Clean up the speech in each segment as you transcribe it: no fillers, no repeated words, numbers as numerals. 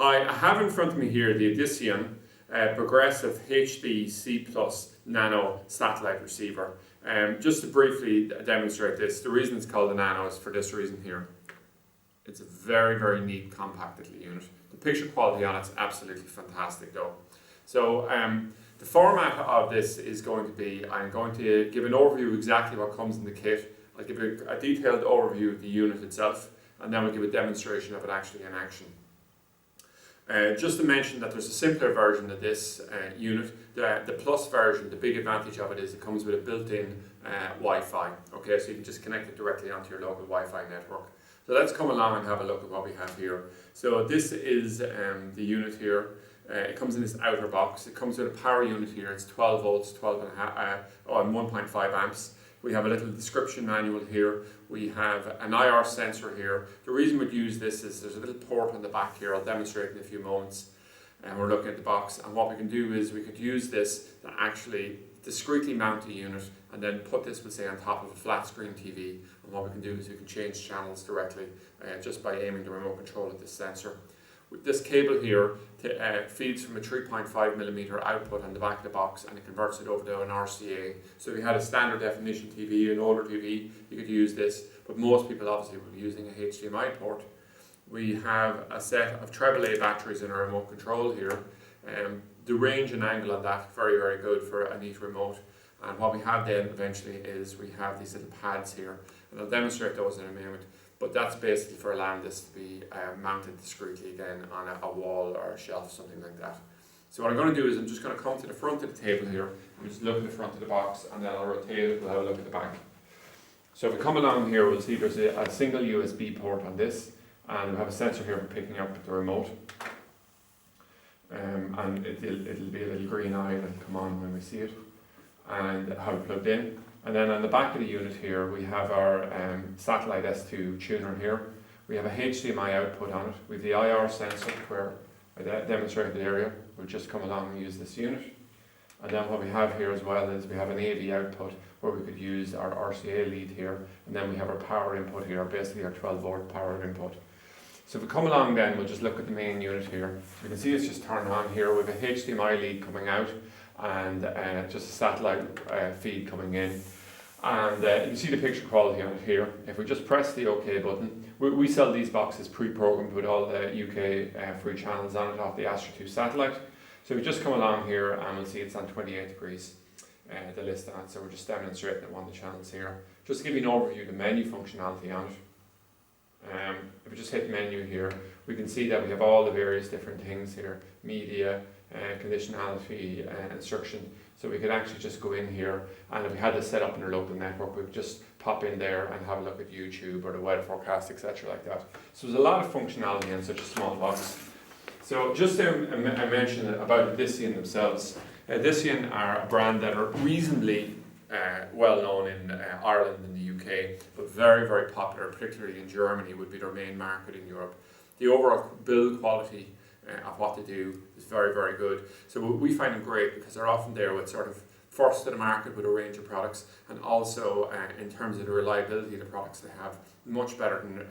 Hi, I have in front of me here the Edition Progressiv HDc Nano satellite receiver. Just to briefly demonstrate this, the reason it's called the Nano is for this reason here. It's a very neat compact little unit. The picture quality on it's absolutely fantastic though. So the format of this is going to be, I'm going to give an overview of exactly what comes in the kit. I'll give a detailed overview of the unit itself, and then we'll give a demonstration of it actually in action. Just to mention that there's a simpler version of this unit. The Plus version, the big advantage of it is it comes with a built-in Wi-Fi. Okay, so you can just connect it directly onto your local Wi-Fi network. So let's come along and have a look at what we have here. So this is the unit here. It comes in this outer box. It comes with a power unit here. It's 12 volts, 1.5 amps. We have a little description manual here. We have an IR sensor here. The reason we'd use this is there's a little port on the back here. I'll demonstrate in a few moments. And we're looking at the box. And what we can do is we could use this to actually discreetly mount the unit and then put this, we'll say, on top of a flat screen TV. And what we can do is we can change channels directly just by aiming the remote control at this sensor. With this cable here feeds from a 3.5mm output on the back of the box, and it converts it over to an RCA. So if you had a standard definition TV, an older TV, you could use this, but most people obviously will be using a HDMI port. We have a set of AAA batteries in our remote control here. The range and angle on that, very good for a neat remote. And what we have then eventually is we have these little pads here, and I'll demonstrate those in a moment. But that's basically for allowing this to be mounted discreetly again on a wall or a shelf, something like that. So what I'm going to do is I'm just going to come to the front of the table here and just look at the front of the box, and then I'll rotate it, we'll have a look at the back. So if we come along here, we'll see there's a single USB port on this, and we'll have a sensor here for picking up the remote. And it'll be a little green eye that'll come on when we see it, and have it plugged in. And then on the back of the unit here, we have our satellite S2 tuner here. We have a HDMI output on it. We have the IR sensor where I demonstrated the area. We'll just come along and use this unit. And then what we have here as well is we have an AV output where we could use our RCA lead here. And then we have our power input here, basically our 12 volt power input. So if we come along then, we'll just look at the main unit here. You can see it's just turned on here. We have a HDMI lead coming out, and just a satellite feed coming in. And you can see the picture quality on it here. If we just press the OK button, we sell these boxes pre-programmed with all the UK free channels on it off the Astra 2 satellite. So we just come along here and we'll see it's on 28 degrees, the list on it. So we're just demonstrating it on the channels here. Just to give you an overview of the menu functionality on it. If we just hit menu here, we can see that we have all the various different things here: media, conditionality, instruction. So we could actually just go in here, and if we had this set up in our local network, we could just pop in there and have a look at YouTube or the weather forecast, etc. like that. So there's a lot of functionality in such a small box. So just to mention about Edition themselves. Edition are a brand that are reasonably well known in Ireland and the UK, but very popular, particularly in Germany, would be their main market in Europe. The overall build quality of what they do is very good. So we find them great because they're often there with sort of first to the market with a range of products, and also in terms of the reliability of the products they have, much better than the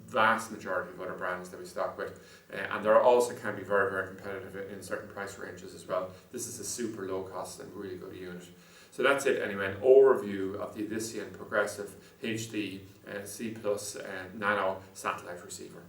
vast majority of other brands that we stock with. And they also can be very competitive in certain price ranges as well. This is a super low cost and really good unit. So that's it anyway, an overview of the Edition Progressiv HDc Nano satellite receiver.